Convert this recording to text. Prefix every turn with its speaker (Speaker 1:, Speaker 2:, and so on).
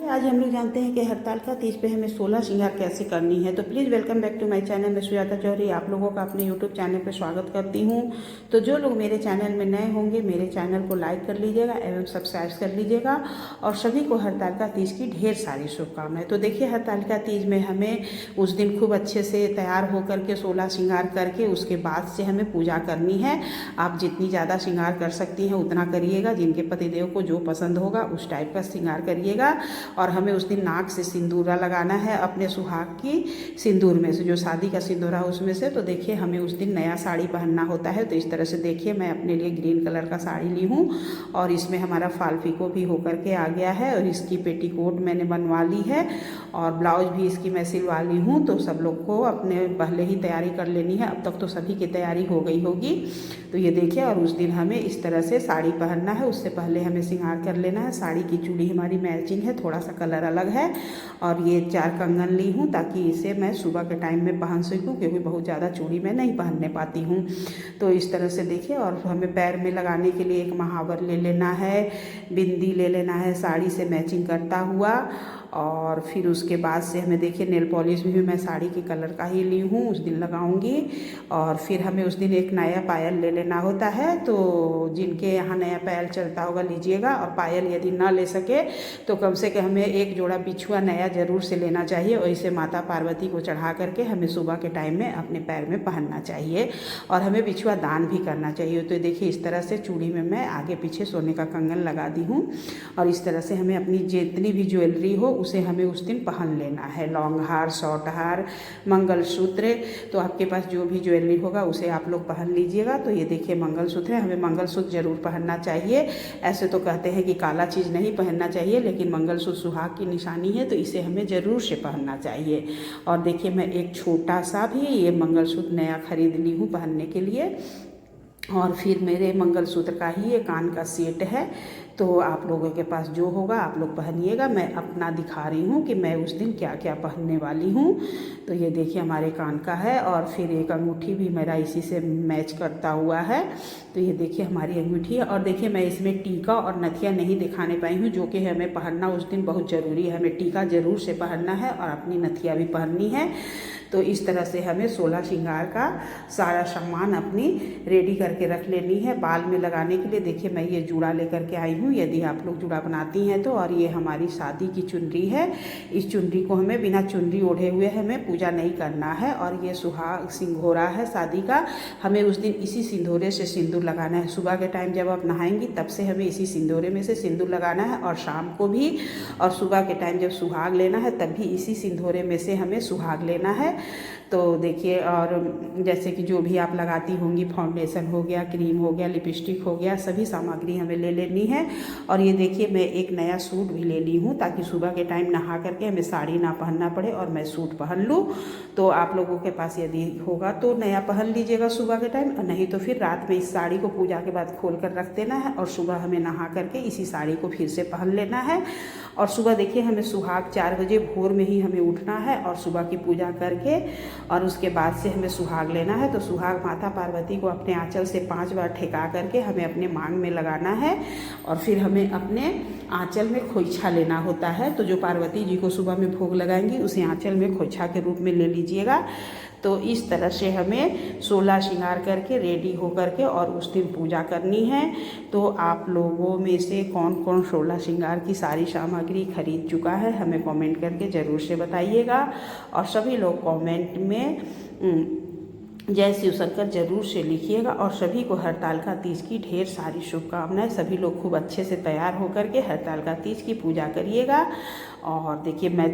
Speaker 1: आज हम लोग जानते हैं कि हरतालिका तीज पे हमें 16 श्रृंगार कैसे करनी है। तो please welcome back to my channel. मैं सुजाता चौधरी आप लोगों का अपने यूट्यूब चैनल पर स्वागत करती हूँ। तो जो लोग मेरे चैनल में नए होंगे मेरे चैनल को लाइक कर लीजिएगा एवं सब्सक्राइब कर लीजिएगा और सभी को हरतालिका तीज की ढेर सारी शुभकामनाएं। तो देखिए, हरतालिका तीज में हमें उस दिन खूब अच्छे से तैयार होकर के 16 श्रृंगार करके उसके बाद से हमें पूजा करनी है। आप जितनी ज़्यादा श्रृंगार कर सकती हैं उतना करिएगा। जिनके पतिदेव को जो पसंद होगा उस टाइप का श्रृंगार करिएगा। और हमें उस दिन नाक से सिंदूरा लगाना है अपने सुहाग की सिंदूर में से, जो शादी का सिंदूरा है उसमें से। तो देखिए, हमें उस दिन नया साड़ी पहनना होता है। तो इस तरह से देखिए, मैं अपने लिए ग्रीन कलर का साड़ी ली हूँ और इसमें हमारा फाल पीको भी होकर के आ गया है और इसकी पेटीकोट मैंने बनवा ली है और ब्लाउज भी इसकी मैं सिलवा ली हूँ। तो सब लोग को अपने पहले ही तैयारी कर लेनी है। अब तक तो सभी की तैयारी हो गई होगी। तो ये देखिए, और उस दिन हमें इस तरह से साड़ी पहनना है। उससे पहले हमें श्रृंगार कर लेना है। साड़ी की चूड़ी हमारी मैचिंग है, थोड़ा सा कलर अलग है। और ये 4 कंगन ली हूँ ताकि इसे मैं सुबह के टाइम में पहन सकूँ, क्योंकि बहुत ज़्यादा चूड़ी मैं नहीं पहनने पाती हूँ। तो इस तरह से देखिए, और हमें पैर में लगाने के लिए एक महावर ले लेना है, बिंदी ले लेना है साड़ी से मैचिंग करता हुआ। और फिर उसके बाद से हमें देखिए, नेल पॉलिश भी मैं साड़ी के कलर का ही ली हूँ, उस दिन लगाऊंगी। और फिर हमें उस दिन एक नया पायल ले लेना होता है। तो जिनके यहाँ नया पायल चलता होगा लीजिएगा, और पायल यदि ना ले सके तो कम से कम हमें एक जोड़ा बिछुआ नया ज़रूर से लेना चाहिए और इसे माता पार्वती को चढ़ा करके हमें सुबह के टाइम में अपने पैर में पहनना चाहिए और हमें बिछुआ दान भी करना चाहिए। तो देखिए, इस तरह से चूड़ी में मैं आगे पीछे सोने का कंगन लगा दी हूँ और इस तरह से हमें अपनी जितनी भी ज्वेलरी हो उसे हमें उस दिन पहन लेना है। लॉन्ग हार, शॉर्ट हार, मंगलसूत्र, तो आपके पास जो भी ज्वेलरी होगा उसे आप लोग पहन लीजिएगा। तो ये देखिए, मंगलसूत्र है, हमें मंगलसूत्र जरूर पहनना चाहिए। ऐसे तो कहते हैं कि काला चीज़ नहीं पहनना चाहिए, लेकिन मंगलसूत्र सुहाग की निशानी है तो इसे हमें ज़रूर से पहनना चाहिए। और देखिए, मैं एक छोटा सा भी ये मंगलसूत्र नया खरीद ली हूँ पहनने के लिए। और फिर मेरे मंगलसूत्र का ही ये कान का सेट है। तो आप लोगों के पास जो होगा आप लोग पहनिएगा। मैं अपना दिखा रही हूँ कि मैं उस दिन क्या क्या पहनने वाली हूँ। तो ये देखिए, हमारे कान का है और फिर एक अंगूठी भी मेरा इसी से मैच करता हुआ है। तो ये देखिए, हमारी अंगूठी है। और देखिए, मैं इसमें टीका और नथिया नहीं दिखाने पाई हूँ, जो कि हमें पहनना उस दिन बहुत ज़रूरी है। हमें टीका ज़रूर से पहनना है और अपनी नथिया भी पहननी है। तो इस तरह से हमें 16 श्रृंगार का सारा सामान अपनी रेडी करके रख लेनी है बाल में लगाने के लिए। देखिए, मैं ये जूड़ा लेकर के आई हूँ, यदि आप लोग जूड़ा बनाती हैं तो। और ये हमारी शादी की चुनरी है। इस चुनरी को हमें बिना चुनरी ओढ़े हुए हमें पूजा नहीं करना है। और ये सुहाग सिंघोरा है शादी का, हमें उस दिन इसी सिंदूरे से सिंदूर लगाना है। सुबह के टाइम जब आप नहाएंगी तब से हमें इसी सिंदूरे में से सिंदूर लगाना है और शाम को भी। और सुबह के टाइम जब सुहाग लेना है तब भी इसी सिंदूरे में से हमें सुहाग लेना है। तो देखिए, और जैसे कि जो भी आप लगाती होंगी, फाउंडेशन हो गया, क्रीम हो गया, लिपस्टिक हो गया, सभी सामग्री हमें ले लेनी है। और ये देखिए, मैं एक नया सूट भी ले ली हूँ ताकि सुबह के टाइम नहा करके हमें साड़ी ना पहनना पड़े और मैं सूट पहन लूँ। तो आप लोगों के पास यदि होगा तो नया पहन लीजिएगा सुबह के टाइम, और नहीं तो फिर रात में इस साड़ी को पूजा के बाद खोल कर रख देना है और सुबह हमें नहा करके इसी साड़ी को फिर से पहन लेना है। और सुबह देखिए, हमें सुहाग 4 बजे भोर में ही हमें उठना है और सुबह की पूजा करके और उसके बाद से हमें सुहाग लेना है। तो सुहाग माता पार्वती को अपने आंचल से 5 बार ठेका करके हमें अपने मांग में लगाना है और फिर हमें अपने आंचल में खोइछा लेना होता है। तो जो पार्वती जी को सुबह में भोग लगाएंगी उसे आंचल में खोइछा के रूप में ले लीजिएगा। तो इस तरह से हमें 16 श्रृंगार करके रेडी हो करके और उस दिन पूजा करनी है। तो आप लोगों में से कौन कौन 16 श्रृंगार की सारी सामग्री खरीद चुका है हमें कमेंट करके ज़रूर से बताइएगा। और सभी लोग कमेंट में जय शिव शंकर जरूर से लिखिएगा। और सभी को हरतालिका तीज की ढेर सारी शुभकामनाएं। सभी लोग खूब अच्छे से तैयार होकर के हरतालिका तीज की पूजा करिएगा। और देखिए, मैं